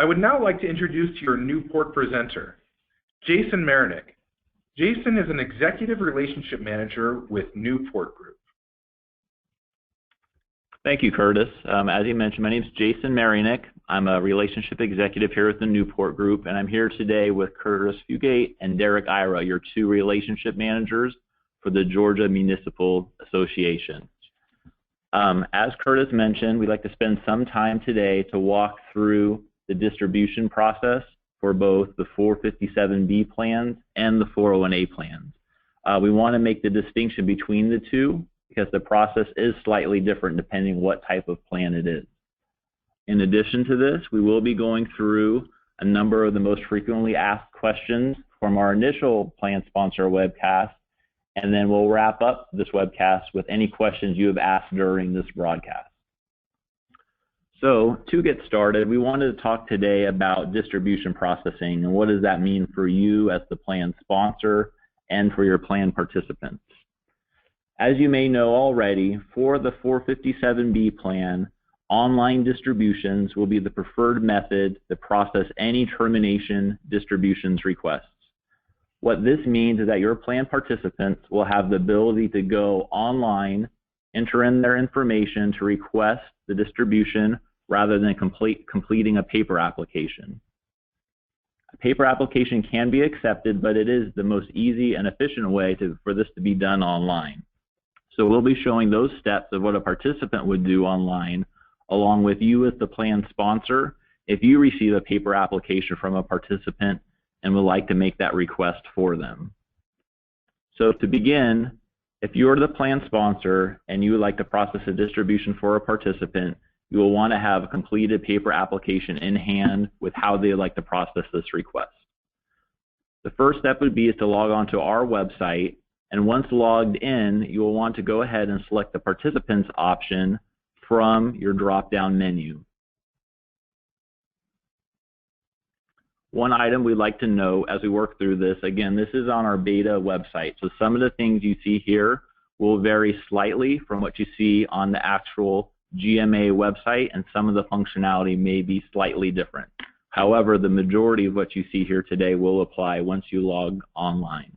I would now like to introduce your Newport presenter, Jason Marinick. Jason is an Executive Relationship Manager with Newport Group. Thank you, Curtis. As you mentioned, my name is Jason Marinick. I'm a Relationship Executive here at the Newport Group, and I'm here today with Curtis Fugate and Derek Ira, your two Relationship Managers for the Georgia Municipal Association. As Curtis mentioned, we'd like to spend some time today to walk through the distribution process for both the 457B plans and the 401A plans. We want to make the distinction between the two because the process is slightly different depending what type of plan it is. In addition to this, we will be going through a number of the most frequently asked questions from our initial plan sponsor webcast, and then we'll wrap up this webcast with any questions you have asked during this broadcast. So to get started, we wanted to talk today about distribution processing and what does that mean for you as the plan sponsor and for your plan participants. As you may know already, for the 457B plan, online distributions will be the preferred method to process any termination distributions requests. What this means is that your plan participants will have the ability to go online, enter in their information to request the distribution rather than completing a paper application. A paper application can be accepted, but it is the most easy and efficient way for this to be done online. So we'll be showing those steps of what a participant would do online, along with you as the plan sponsor, if you receive a paper application from a participant and would like to make that request for them. So to begin, if you're the plan sponsor and you would like to process a distribution for a participant, you will want to have a completed paper application in hand with how they would like to process this request. The first step would be to log on to our website, and once logged in, you will want to go ahead and select the participants option from your drop-down menu. One item we'd like to know as we work through this, again, this is on our beta website, so some of the things you see here will vary slightly from what you see on the actual GMA website, and some of the functionality may be slightly different. However, the majority of what you see here today will apply once you log online.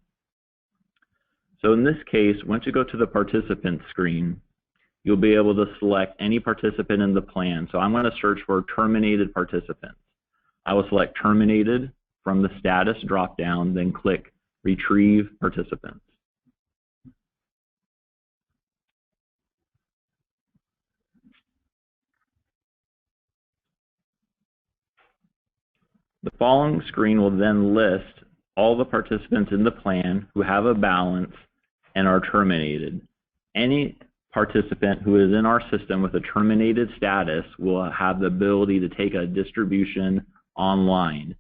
So in this case, once you go to the participant screen, you'll be able to select any participant in the plan. So I'm going to search for terminated participants. I will select terminated from the status dropdown, then click retrieve participants. The following screen will then list all the participants in the plan who have a balance and are terminated. Any participant who is in our system with a terminated status will have the ability to take a distribution online.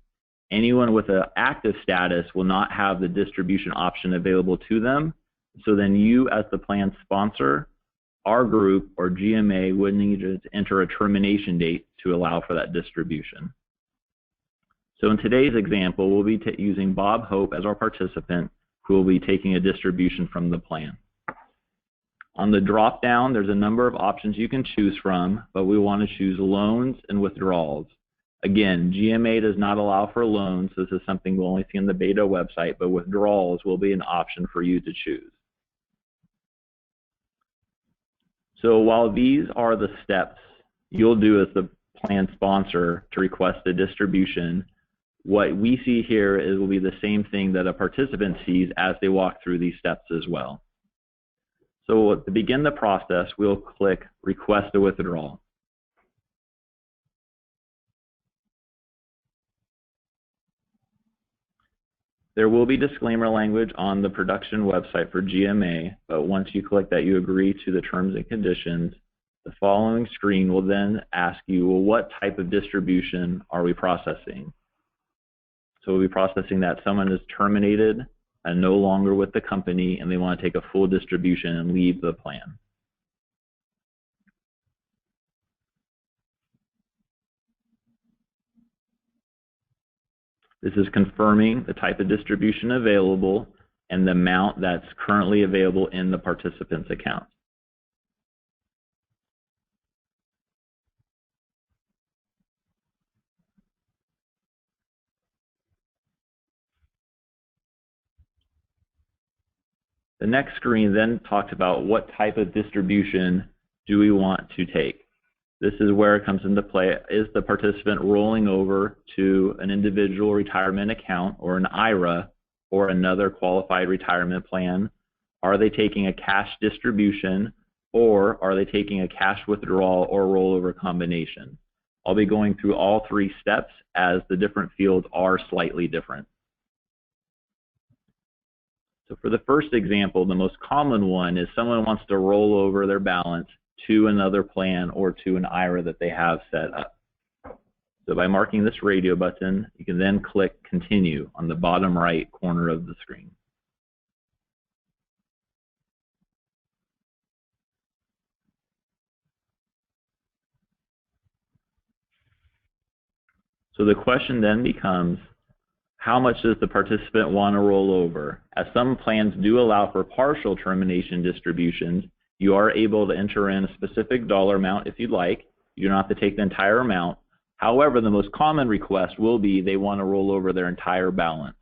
Anyone with an active status will not have the distribution option available to them. So then you as the plan sponsor, our group or GMA would need to enter a termination date to allow for that distribution. So in today's example, we'll be using Bob Hope as our participant who will be taking a distribution from the plan. On the drop-down, there's a number of options you can choose from, but we want to choose loans and withdrawals. Again, GMA does not allow for loans. This is something we'll only see on the beta website, but withdrawals will be an option for you to choose. So while these are the steps you'll do as the plan sponsor to request a distribution, what we see here will be the same thing that a participant sees as they walk through these steps as well. So to begin the process, we'll click Request a Withdrawal. There will be disclaimer language on the production website for GMA, but once you click that, you agree to the terms and conditions. The following screen will then ask you, well, what type of distribution are we processing? So we'll be processing that someone is terminated and no longer with the company and they want to take a full distribution and leave the plan. This is confirming the type of distribution available and the amount that's currently available in the participant's account. The next screen then talks about what type of distribution do we want to take. This is where it comes into play. Is the participant rolling over to an individual retirement account or an IRA or another qualified retirement plan? Are they taking a cash distribution, or are they taking a cash withdrawal or rollover combination? I'll be going through all three steps as the different fields are slightly different. So for the first example, the most common one is someone wants to roll over their balance to another plan or to an IRA that they have set up. So by marking this radio button, you can then click Continue on the bottom right corner of the screen. So the question then becomes, how much does the participant want to roll over? As some plans do allow for partial termination distributions, you are able to enter in a specific dollar amount if you'd like. You don't have to take the entire amount. However, the most common request will be they want to roll over their entire balance.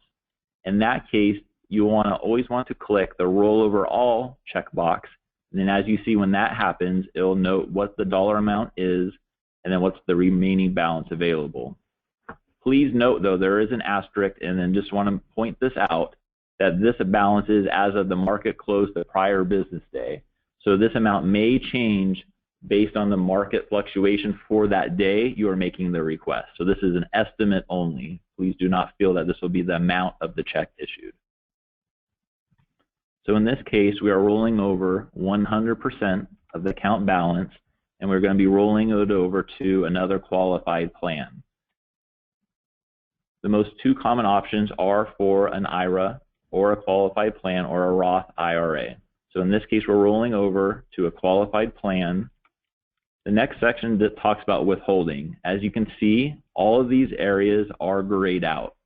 In that case, you always want to click the Rollover All checkbox. And then as you see, when that happens, it'll note what the dollar amount is and then what's the remaining balance available. Please note, though, there is an asterisk, and then just want to point this out, that this balance is as of the market close the prior business day. So this amount may change based on the market fluctuation for that day you are making the request. So this is an estimate only. Please do not feel that this will be the amount of the check issued. So in this case, we are rolling over 100% of the account balance, and we're going to be rolling it over to another qualified plan. The most two common options are for an IRA or a qualified plan or a Roth IRA. So in this case, we're rolling over to a qualified plan. The next section that talks about withholding. As you can see, all of these areas are grayed out.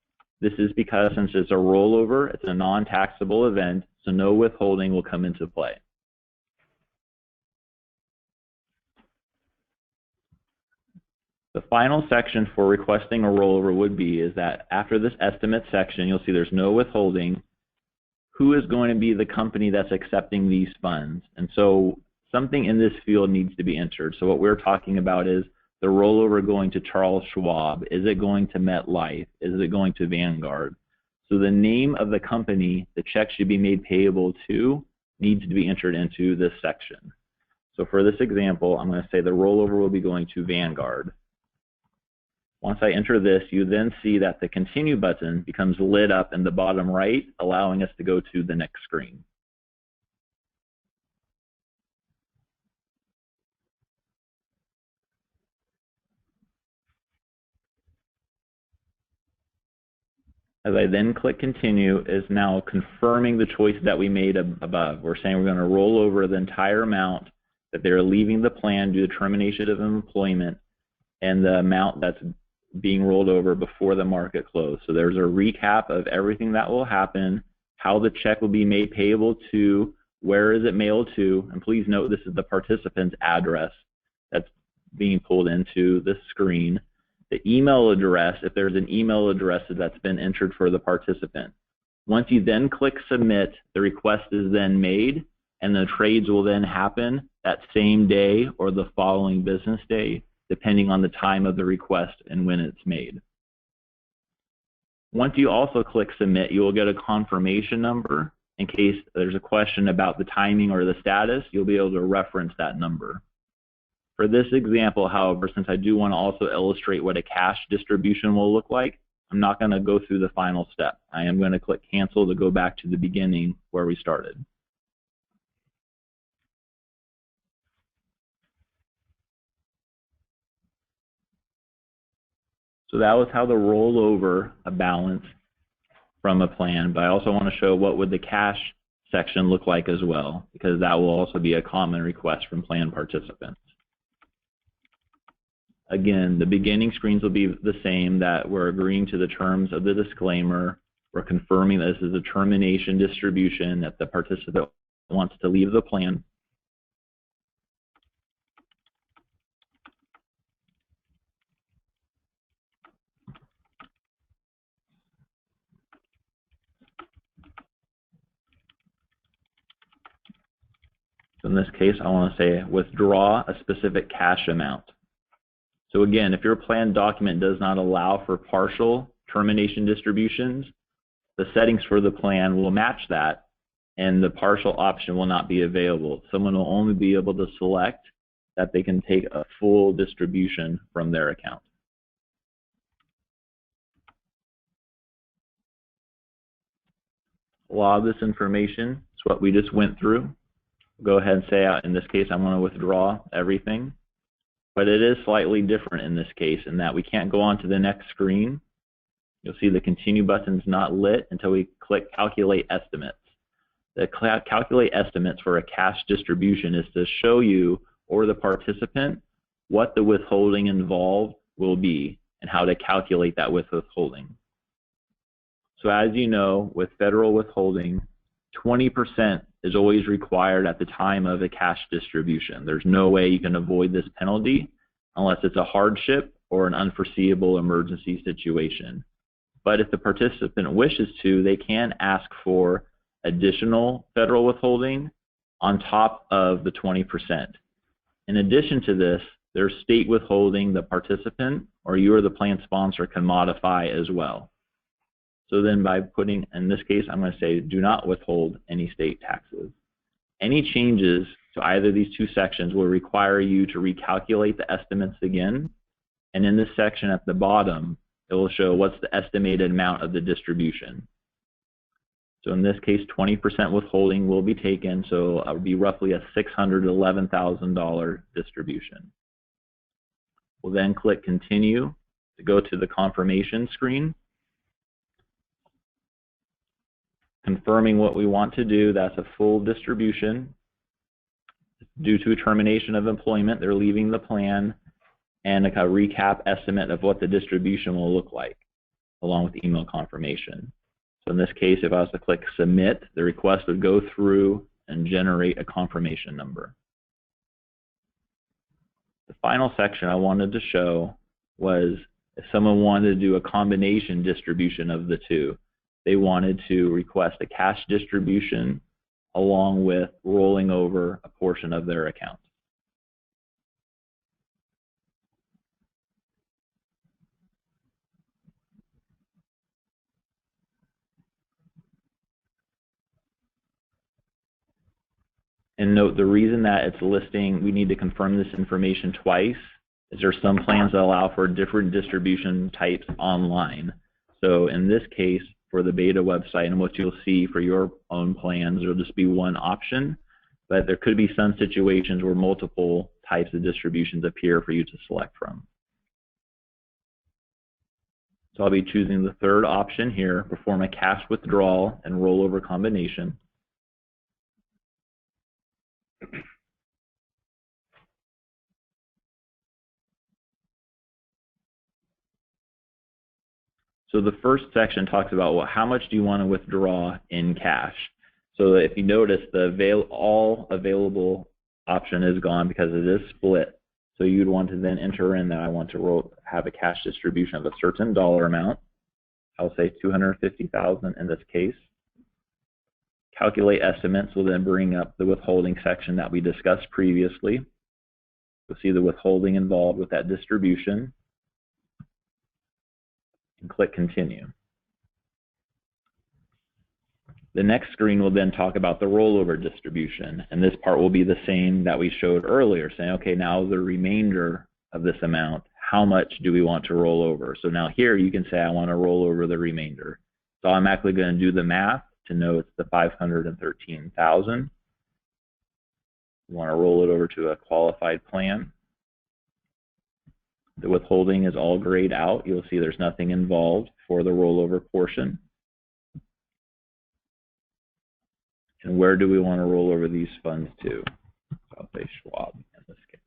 This is because since it's a rollover, it's a non-taxable event, so no withholding will come into play. The final section for requesting a rollover would be is that after this estimate section, you'll see there's no withholding. Who is going to be the company that's accepting these funds? And so something in this field needs to be entered. So what we're talking about is the rollover going to Charles Schwab. Is it going to MetLife? Is it going to Vanguard? So the name of the company the check should be made payable to needs to be entered into this section. So for this example, I'm going to say the rollover will be going to Vanguard. Once I enter this, you then see that the Continue button becomes lit up in the bottom right, allowing us to go to the next screen. As I then click Continue, is now confirming the choice that we made above. We're saying we're going to roll over the entire amount that they're leaving the plan due to termination of employment and the amount that's being rolled over before the market close. So there's a recap of everything that will happen, how the check will be made payable to, where is it mailed to, and please note this is the participant's address that's being pulled into this screen. The email address, if there's an email address that's been entered for the participant. Once you then click Submit, the request is then made, and the trades will then happen that same day or the following business day, depending on the time of the request and when it's made. Once you also click Submit, you will get a confirmation number. In case there's a question about the timing or the status, you'll be able to reference that number. For this example, however, since I do want to also illustrate what a cash distribution will look like, I'm not going to go through the final step. I am going to click Cancel to go back to the beginning where we started. So that was how to roll over a balance from a plan, but I also want to show what would the cash section look like as well, because that will also be a common request from plan participants. Again, the beginning screens will be the same, that we're agreeing to the terms of the disclaimer. We're confirming that this is a termination distribution, that the participant wants to leave the plan. So in this case, I want to say withdraw a specific cash amount. So again, if your plan document does not allow for partial termination distributions, the settings for the plan will match that, and the partial option will not be available. Someone will only be able to select that they can take a full distribution from their account. A lot of this information is what we just went through. Go ahead and say, in this case, I'm going to withdraw everything. But it is slightly different in this case in that we can't go on to the next screen. You'll see the continue button's not lit until we click calculate estimates. The calculate estimates for a cash distribution is to show you or the participant what the withholding involved will be and how to calculate that withholding. So as you know, with federal withholding, 20% is always required at the time of a cash distribution. There's no way you can avoid this penalty unless it's a hardship or an unforeseeable emergency situation. But if the participant wishes to, they can ask for additional federal withholding on top of the 20%. In addition to this, there's state withholding the participant or you or the plan sponsor can modify as well. So then by putting, in this case, I'm going to say do not withhold any state taxes. Any changes to either of these two sections will require you to recalculate the estimates again. And in this section at the bottom, it will show what's the estimated amount of the distribution. So in this case, 20% withholding will be taken, so it would be roughly a $611,000 distribution. We'll then click continue to go to the confirmation screen. Confirming what we want to do, that's a full distribution. Due to termination of employment, they're leaving the plan, and a recap estimate of what the distribution will look like, along with email confirmation. So in this case, if I was to click submit, the request would go through and generate a confirmation number. The final section I wanted to show was if someone wanted to do a combination distribution of the two. They wanted to request a cash distribution along with rolling over a portion of their account. And note the reason that it's listing, we need to confirm this information twice, is there some plans that allow for different distribution types online. So in this case, for the beta website and what you'll see for your own plans, there'll just be one option, but there could be some situations where multiple types of distributions appear for you to select from. So I'll be choosing the third option here, perform a cash withdrawal and rollover combination. So the first section talks about, well, how much do you want to withdraw in cash? So if you notice, the all available option is gone because it is split. So you'd want to then enter in that I want to have a cash distribution of a certain dollar amount. I'll say $250,000 in this case. Calculate estimates will then bring up the withholding section that we discussed previously. You'll see the withholding involved with that distribution. And click continue. The next screen will then talk about the rollover distribution, and this part will be the same that we showed earlier, saying, okay, now the remainder of this amount, how much do we want to roll over? So now here you can say I want to roll over the remainder. So I'm actually going to do the math to know it's the $513,000. You want to roll it over to a qualified plan. The withholding is all grayed out. You'll see there's nothing involved for the rollover portion. And where do we want to roll over these funds to? So I'll say Schwab in this case.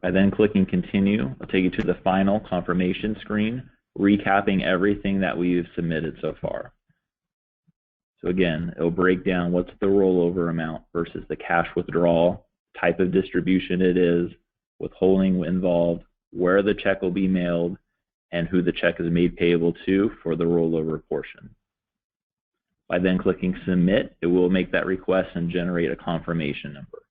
By then clicking continue, I'll take you to the final confirmation screen, recapping everything that we've submitted so far. So again, it'll break down what's the rollover amount versus the cash withdrawal, type of distribution it is, withholding involved, where the check will be mailed, and who the check is made payable to for the rollover portion. By then clicking Submit, it will make that request and generate a confirmation number.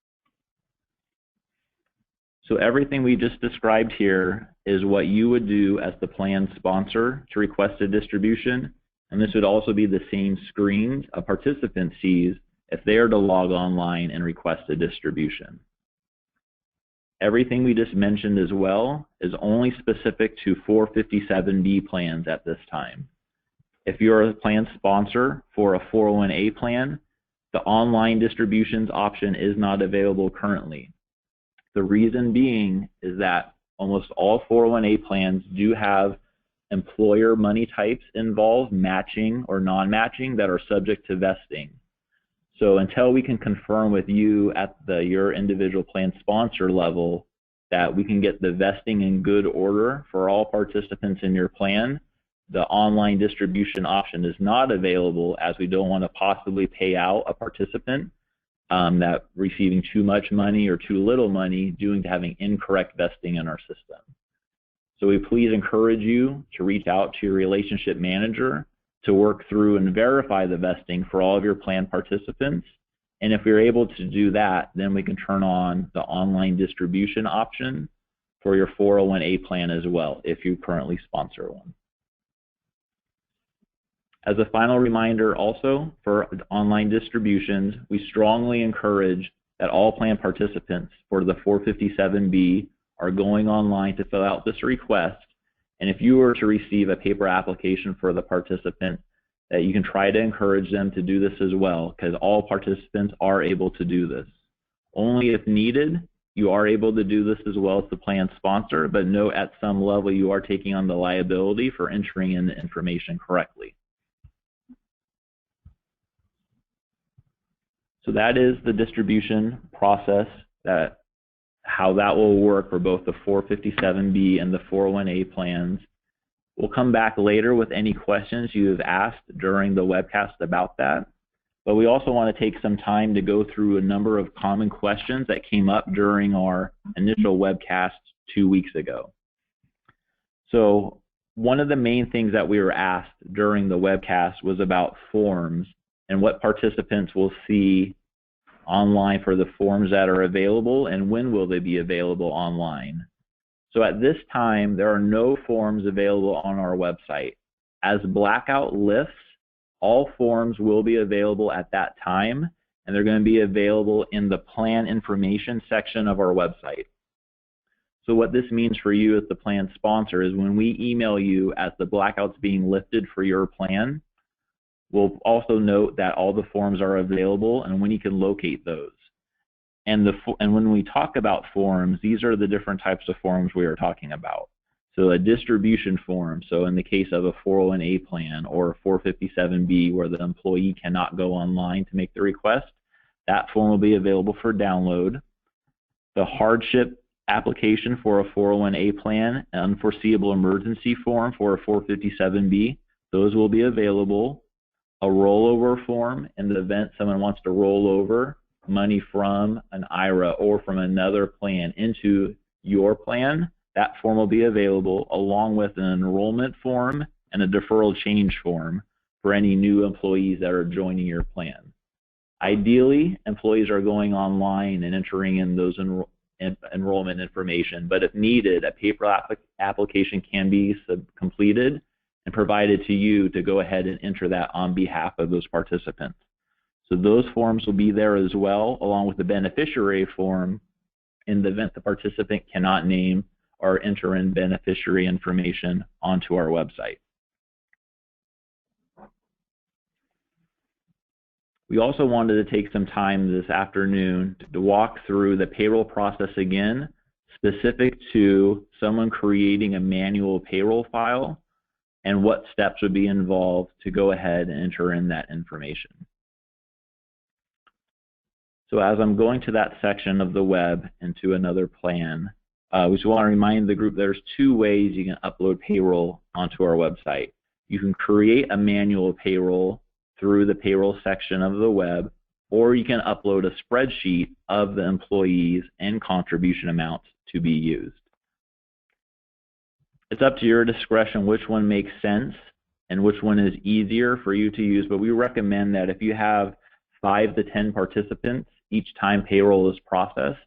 So everything we just described here is what you would do as the plan sponsor to request a distribution, and this would also be the same screens a participant sees if they are to log online and request a distribution. Everything we just mentioned as well is only specific to 457B plans at this time. If you're a plan sponsor for a 401A plan, the online distributions option is not available currently. The reason being is that almost all 401A plans do have employer money types involved, matching or non-matching, that are subject to vesting. So until we can confirm with you at your individual plan sponsor level that we can get the vesting in good order for all participants in your plan, the online distribution option is not available, as we don't want to possibly pay out a participant that receiving too much money or too little money due to having incorrect vesting in our system. So we please encourage you to reach out to your relationship manager to work through and verify the vesting for all of your plan participants. And if we're able to do that, then we can turn on the online distribution option for your 401A plan as well, if you currently sponsor one. As a final reminder also, for online distributions, we strongly encourage that all plan participants for the 457B are going online to fill out this request. And if you were to receive a paper application for the participant, that you can try to encourage them to do this as well, because all participants are able to do this. Only if needed, you are able to do this as well as the plan sponsor, but note at some level you are taking on the liability for entering in the information correctly. So that is the distribution process, how that will work for both the 457B and the 401A plans. We'll come back later with any questions you have asked during the webcast about that. But we also want to take some time to go through a number of common questions that came up during our initial webcast 2 weeks ago. So one of the main things that we were asked during the webcast was about forms and what participants will see online for the forms that are available and when will they be available online. So at this time, there are no forms available on our website. As blackout lifts, all forms will be available at that time, and they're going to be available in the plan information section of our website. So what this means for you as the plan sponsor is when we email you as the blackout's being lifted for your plan, we'll also note that all the forms are available and when you can locate those. And when we talk about forms, these are the different types of forms we are talking about. So a distribution form, so in the case of a 401A plan or a 457B where the employee cannot go online to make the request, that form will be available for download. The hardship application for a 401A plan, unforeseeable emergency form for a 457B, those will be available. A rollover form in the event someone wants to roll over money from an IRA or from another plan into your plan, that form will be available along with an enrollment form and a deferral change form for any new employees that are joining your plan. Ideally, employees are going online and entering in those enrollment information, but if needed, a paper application can be completed and provided to you to go ahead and enter that on behalf of those participants. So those forms will be there as well, along with the beneficiary form in the event the participant cannot name or enter in beneficiary information onto our website. We also wanted to take some time this afternoon to walk through the payroll process again, specific to someone creating a manual payroll file and what steps would be involved to go ahead and enter in that information. So as I'm going to that section of the web and to another plan, we just want to remind the group there's two ways you can upload payroll onto our website. You can create a manual payroll through the payroll section of the web, or you can upload a spreadsheet of the employees and contribution amounts to be used. It's up to your discretion which one makes sense and which one is easier for you to use, but we recommend that if you have 5 to 10 participants each time payroll is processed,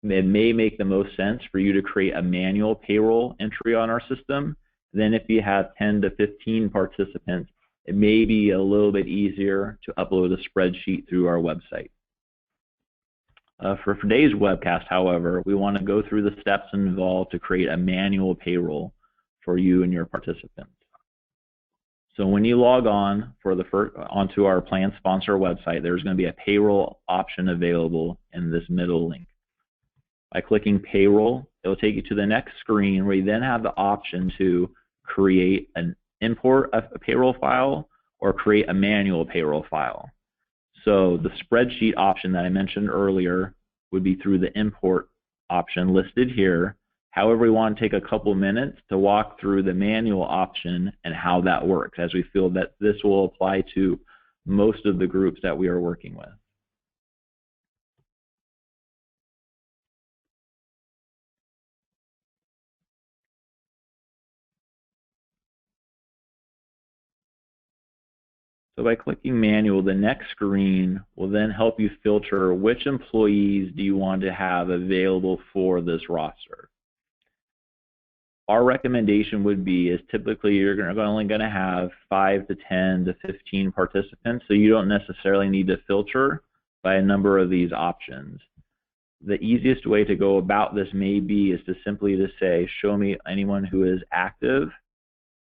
it may make the most sense for you to create a manual payroll entry on our system. Then if you have 10 to 15 participants, it may be a little bit easier to upload a spreadsheet through our website. For today's webcast, however, we want to go through the steps involved to create a manual payroll for you and your participants. So when you log on onto our plan sponsor website, there's going to be a payroll option available in this middle link. By clicking payroll, it will take you to the next screen where you then have the option to create an import a payroll file or create a manual payroll file. So the spreadsheet option that I mentioned earlier would be through the import option listed here. However, we want to take a couple minutes to walk through the manual option and how that works, as we feel that this will apply to most of the groups that we are working with. So by clicking manual, the next screen will then help you filter which employees do you want to have available for this roster. Our recommendation would be is typically you're only going to have 5 to 10 to 15 participants, so you don't necessarily need to filter by a number of these options. The easiest way to go about this may be is to simply say, show me anyone who is active,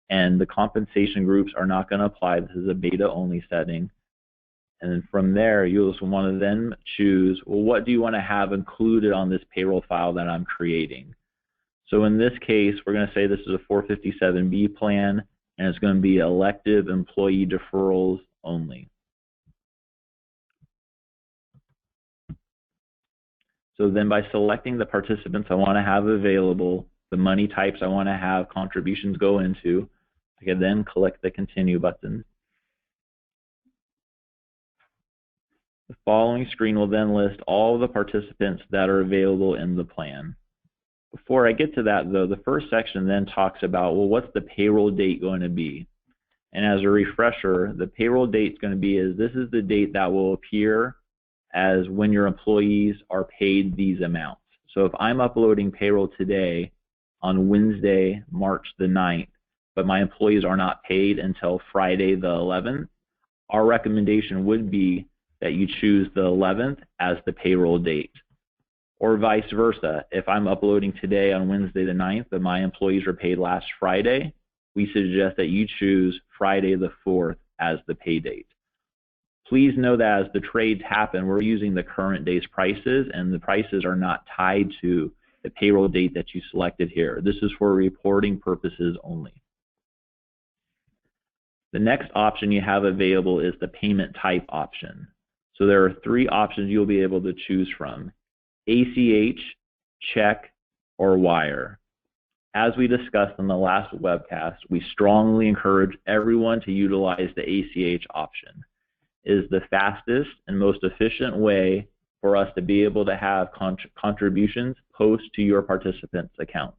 and the compensation groups are not going to apply. This is a beta only setting. And then from there, you'll just want to then choose, well, what do you want to have included on this payroll file that I'm creating? So in this case, we're going to say this is a 457B plan, and it's going to be elective employee deferrals only. So then by selecting the participants I want to have available, the money types I want to have contributions go into, I can then click the continue button. The following screen will then list all the participants that are available in the plan. Before I get to that though, the first section then talks about, well, what's the payroll date going to be? And as a refresher, the payroll date is going to be this is the date that will appear as when your employees are paid these amounts. So if I'm uploading payroll today on Wednesday, March the 9th, but my employees are not paid until Friday the 11th, our recommendation would be that you choose the 11th as the payroll date. Or vice versa, if I'm uploading today on Wednesday the 9th, but my employees were paid last Friday, we suggest that you choose Friday the 4th as the pay date. Please know that as the trades happen, we're using the current day's prices, and the prices are not tied to the payroll date that you selected here. This is for reporting purposes only. The next option you have available is the payment type option. So there are 3 options you'll be able to choose from: ACH, check, or wire. As we discussed in the last webcast, we strongly encourage everyone to utilize the ACH option. It is the fastest and most efficient way for us to be able to have contributions post to your participants' accounts.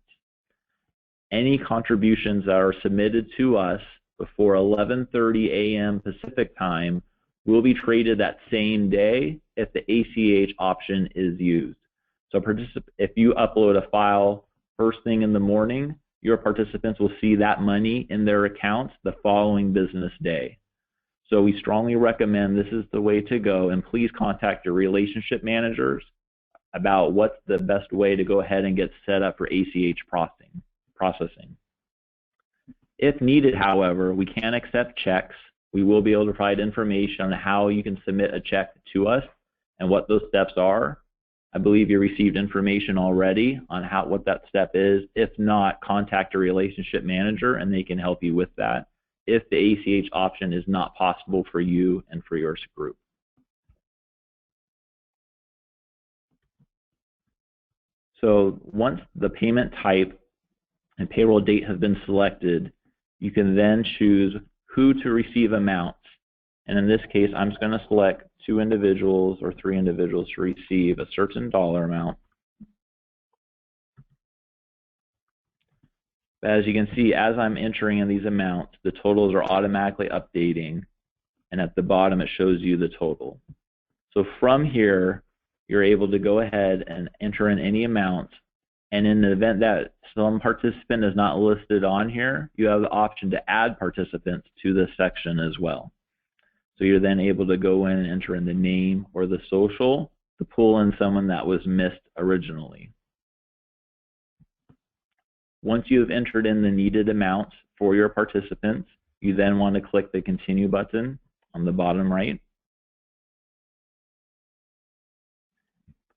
Any contributions that are submitted to us before 11:30 a.m. Pacific time will be traded that same day if the ACH option is used. So if you upload a file first thing in the morning, your participants will see that money in their accounts the following business day. So we strongly recommend this is the way to go, and please contact your relationship managers about what's the best way to go ahead and get set up for ACH processing. If needed, however, we can accept checks. We will be able to provide information on how you can submit a check to us and what those steps are. I believe you received information already on what that step is. If not, contact a relationship manager and they can help you with that if the ACH option is not possible for you and for your group. So once the payment type and payroll date has been selected, you can then choose who to receive amounts. And in this case, I'm just going to select 2 individuals or 3 individuals to receive a certain dollar amount. But as you can see, as I'm entering in these amounts, the totals are automatically updating, and at the bottom it shows you the total. So from here, you're able to go ahead and enter in any amounts, and in the event that some participant is not listed on here, you have the option to add participants to this section as well. So you're then able to go in and enter in the name or the social to pull in someone that was missed originally. Once you have entered in the needed amounts for your participants, you then want to click the Continue button on the bottom right.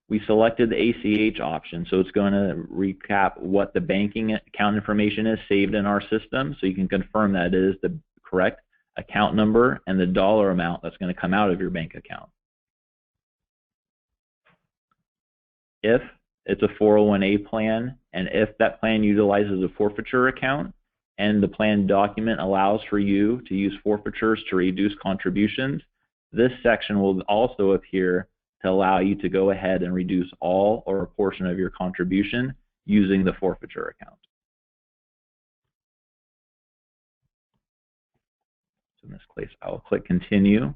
We selected the ACH option, so it's going to recap what the banking account information is saved in our system, so you can confirm that it is the correct account number and the dollar amount that's going to come out of your bank account. If it's a 401A plan, and if that plan utilizes a forfeiture account, and the plan document allows for you to use forfeitures to reduce contributions, this section will also appear to allow you to go ahead and reduce all or a portion of your contribution using the forfeiture account. So in this case, I'll click Continue,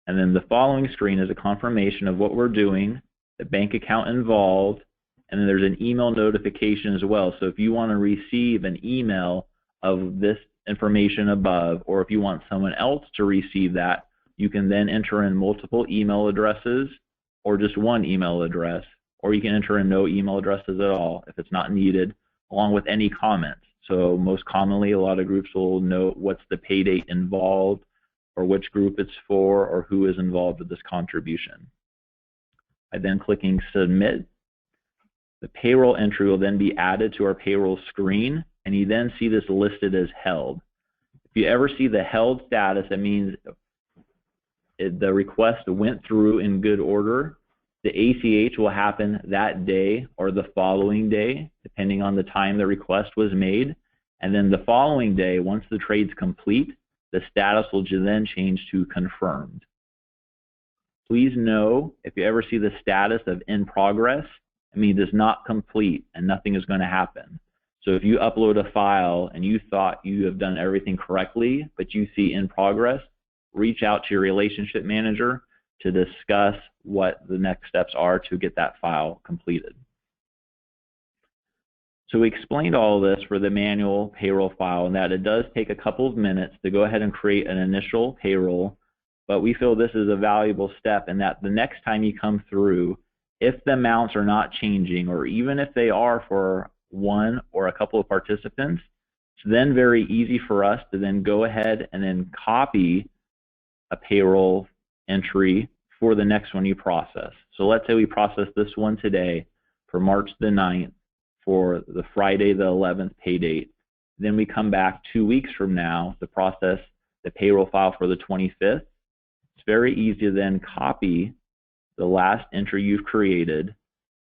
and then the following screen is a confirmation of what we're doing, the bank account involved, and then there's an email notification as well. So if you want to receive an email of this information above, or if you want someone else to receive that, you can then enter in multiple email addresses or just one email address, or you can enter in no email addresses at all if it's not needed, along with any comments. So most commonly, a lot of groups will note what's the pay date involved, or which group it's for, or who is involved with this contribution. By then clicking Submit, the payroll entry will then be added to our payroll screen, and you then see this listed as held. If you ever see the held status, that means the request went through in good order. The ACH will happen that day or the following day, depending on the time the request was made. And then the following day, once the trade's complete, the status will then change to confirmed. Please know, if you ever see the status of in progress, it means it's not complete and nothing is going to happen. So if you upload a file and you thought you have done everything correctly, but you see in progress, reach out to your relationship manager to discuss what the next steps are to get that file completed. So we explained all of this for the manual payroll file, and that it does take a couple of minutes to go ahead and create an initial payroll, but we feel this is a valuable step, and that the next time you come through, if the amounts are not changing, or even if they are for one or a couple of participants, it's then very easy for us to then go ahead and then copy a payroll entry for the next one you process. So let's say we process this one today for March the 9th for the Friday the 11th pay date. Then we come back 2 weeks from now to process the payroll file for the 25th. It's very easy to then copy the last entry you've created.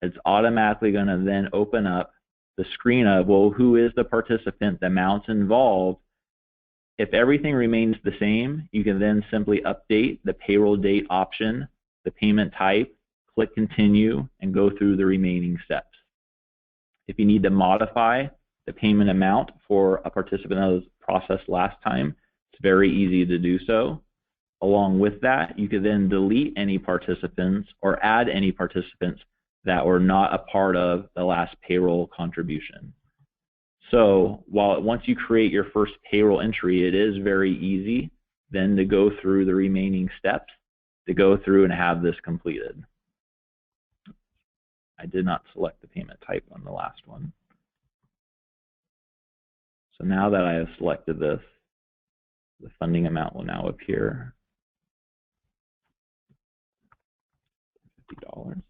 It's automatically going to then open up the screen of, well, who is the participant, the amounts involved. If everything remains the same, you can then simply update the payroll date option, the payment type, click Continue, and go through the remaining steps. If you need to modify the payment amount for a participant that was processed last time, it's very easy to do so. Along with that, you can then delete any participants or add any participants that were not a part of the last payroll contribution. So once you create your first payroll entry, it is very easy then to go through the remaining steps to go through and have this completed. I did not select the payment type on the last one. So now that I have selected this, the funding amount will now appear. $50.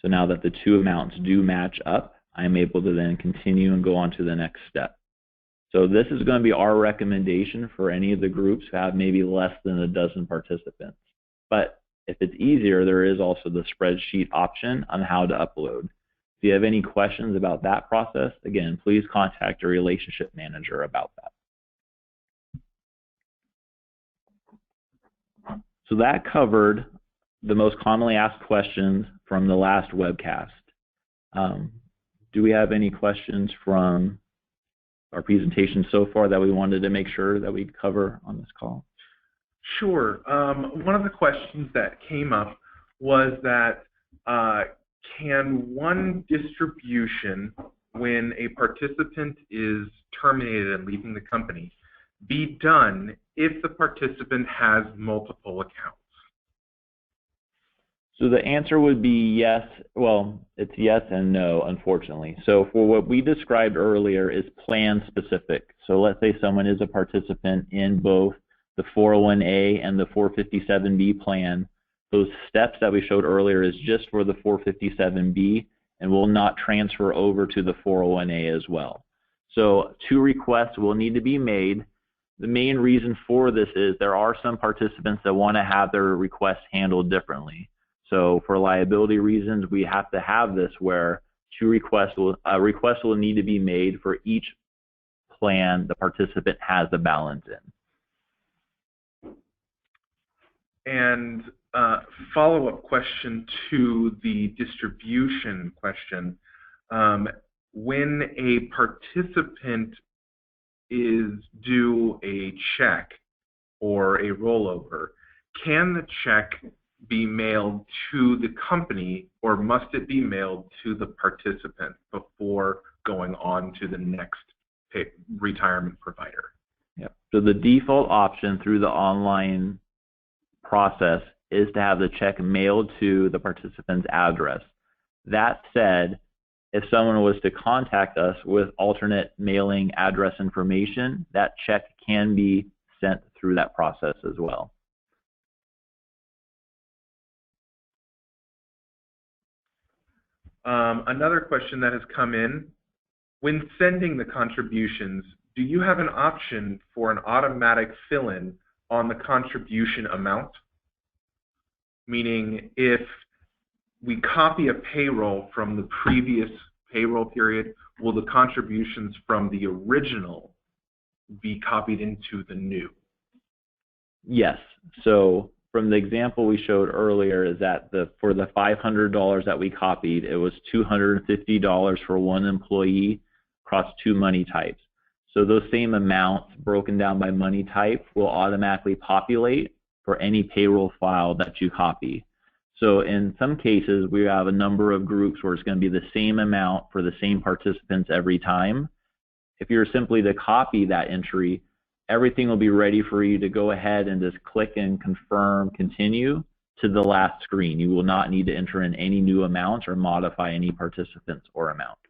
So now that the two amounts do match up, I'm able to then continue and go on to the next step. So this is going to be our recommendation for any of the groups who have maybe less than a dozen participants. But if it's easier, there is also the spreadsheet option on how to upload. If you have any questions about that process, again, please contact your relationship manager about that. So that covered the most commonly asked questions from the last webcast. Do we have any questions from our presentation so far that we wanted to make sure that we cover on this call? Sure. One of the questions that came up was that can one distribution, when a participant is terminated and leaving the company, be done if the participant has multiple accounts? So the answer would be yes. Well, it's yes and no, unfortunately. So for what we described earlier is plan specific. So let's say someone is a participant in both the 401A and the 457B plan. Those steps that we showed earlier is just for the 457B and will not transfer over to the 401A as well. So 2 requests will need to be made. The main reason for this is there are some participants that want to have their requests handled differently. So for liability reasons, we have to have this where a request will need to be made for each plan the participant has a balance in. And follow-up question to the distribution question. When a participant is due a check or a rollover, can the check be mailed to the company, or must it be mailed to the participant before going on to the next retirement provider? Yep. So the default option through the online process is to have the check mailed to the participant's address. That said, if someone was to contact us with alternate mailing address information, that check can be sent through that process as well. Another question that has come in, when sending the contributions, do you have an option for an automatic fill-in on the contribution amount? Meaning, if we copy a payroll from the previous payroll period, will the contributions from the original be copied into the new? Yes. So from the example we showed earlier is that for the $500 that we copied, it was $250 for one employee across 2 money types. So those same amounts broken down by money type will automatically populate for any payroll file that you copy. So in some cases, we have a number of groups where it's going to be the same amount for the same participants every time. If you're simply to copy that entry, everything will be ready for you to go ahead and just click and confirm continue to the last screen. You will not need to enter in any new amounts or modify any participants or amounts.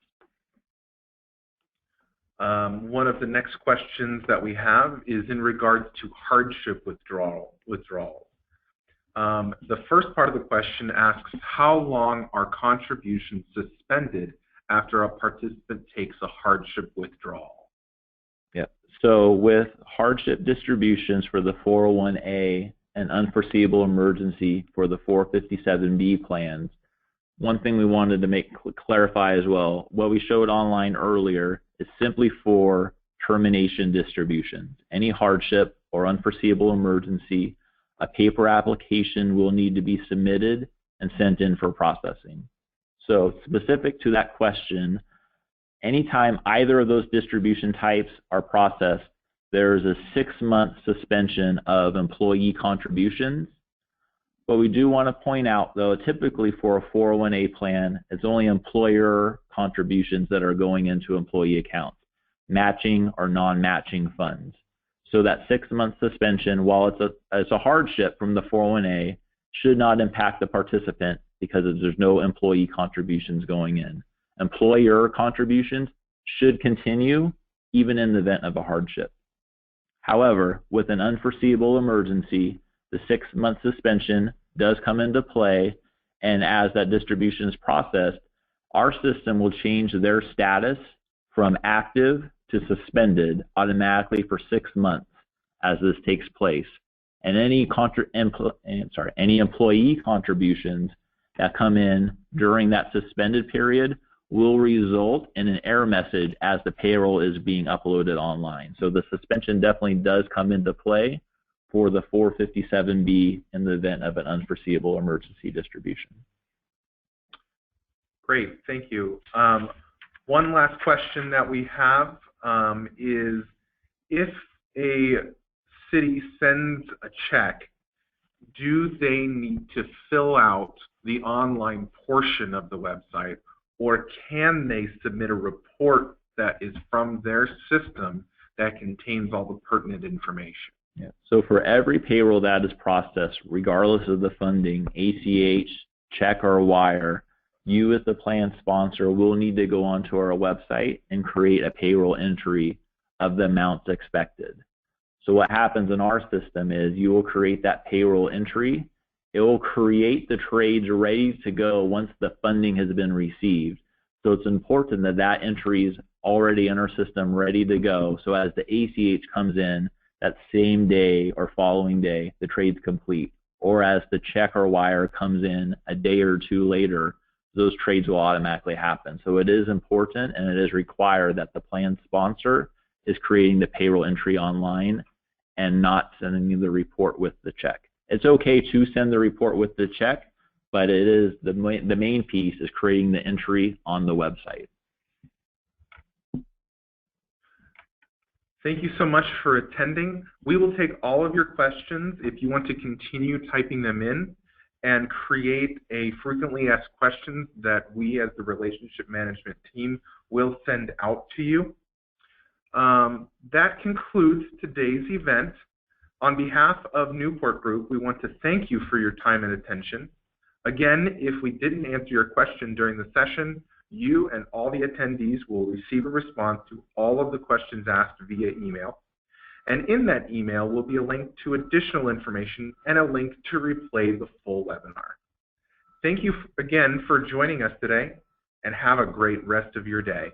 One of the next questions that we have is in regards to hardship withdrawal. The first part of the question asks, how long are contributions suspended after a participant takes a hardship withdrawal? Yep. So with hardship distributions for the 401A and unforeseeable emergency for the 457B plans, one thing we wanted to clarify as well, what we showed online earlier is simply for termination distributions. Any hardship or unforeseeable emergency, a paper application will need to be submitted and sent in for processing. So specific to that question, anytime either of those distribution types are processed, there's a 6-month suspension of employee contributions. But we do want to point out, though, typically for a 401A plan, it's only employer contributions that are going into employee accounts, matching or non-matching funds. So that 6-month suspension, while it's a hardship from the 401A, should not impact the participant because there's no employee contributions going in. Employer contributions should continue even in the event of a hardship. However, with an unforeseeable emergency, the 6-month suspension does come into play, and as that distribution is processed, our system will change their status from active to suspended automatically for 6 months as this takes place. And any employee contributions that come in during that suspended period will result in an error message as the payroll is being uploaded online. So the suspension definitely does come into play for the 457B in the event of an unforeseeable emergency distribution. Great, thank you. One last question that we have is if a city sends a check, do they need to fill out the online portion of the website, or can they submit a report that is from their system that contains all the pertinent information? Yeah. So for every payroll that is processed, regardless of the funding, ACH, check, or wire, you as the plan sponsor will need to go onto our website and create a payroll entry of the amounts expected. So what happens in our system is you will create that payroll entry. It will create the trades ready to go once the funding has been received. So it's important that that entry is already in our system ready to go. So as the ACH comes in that same day or following day, the trade's complete. Or as the check or wire comes in a day or two later, those trades will automatically happen. So it is important and it is required that the plan sponsor is creating the payroll entry online and not sending you the report with the check. It's okay to send the report with the check, but it is the main piece is creating the entry on the website. Thank you so much for attending. We will take all of your questions if you want to continue typing them in and create a frequently asked questions that we as the relationship management team will send out to you. That concludes today's event. On behalf of Newport Group, we want to thank you for your time and attention. Again, if we didn't answer your question during the session, you and all the attendees will receive a response to all of the questions asked via email. And in that email will be a link to additional information and a link to replay the full webinar. Thank you again for joining us today, and have a great rest of your day.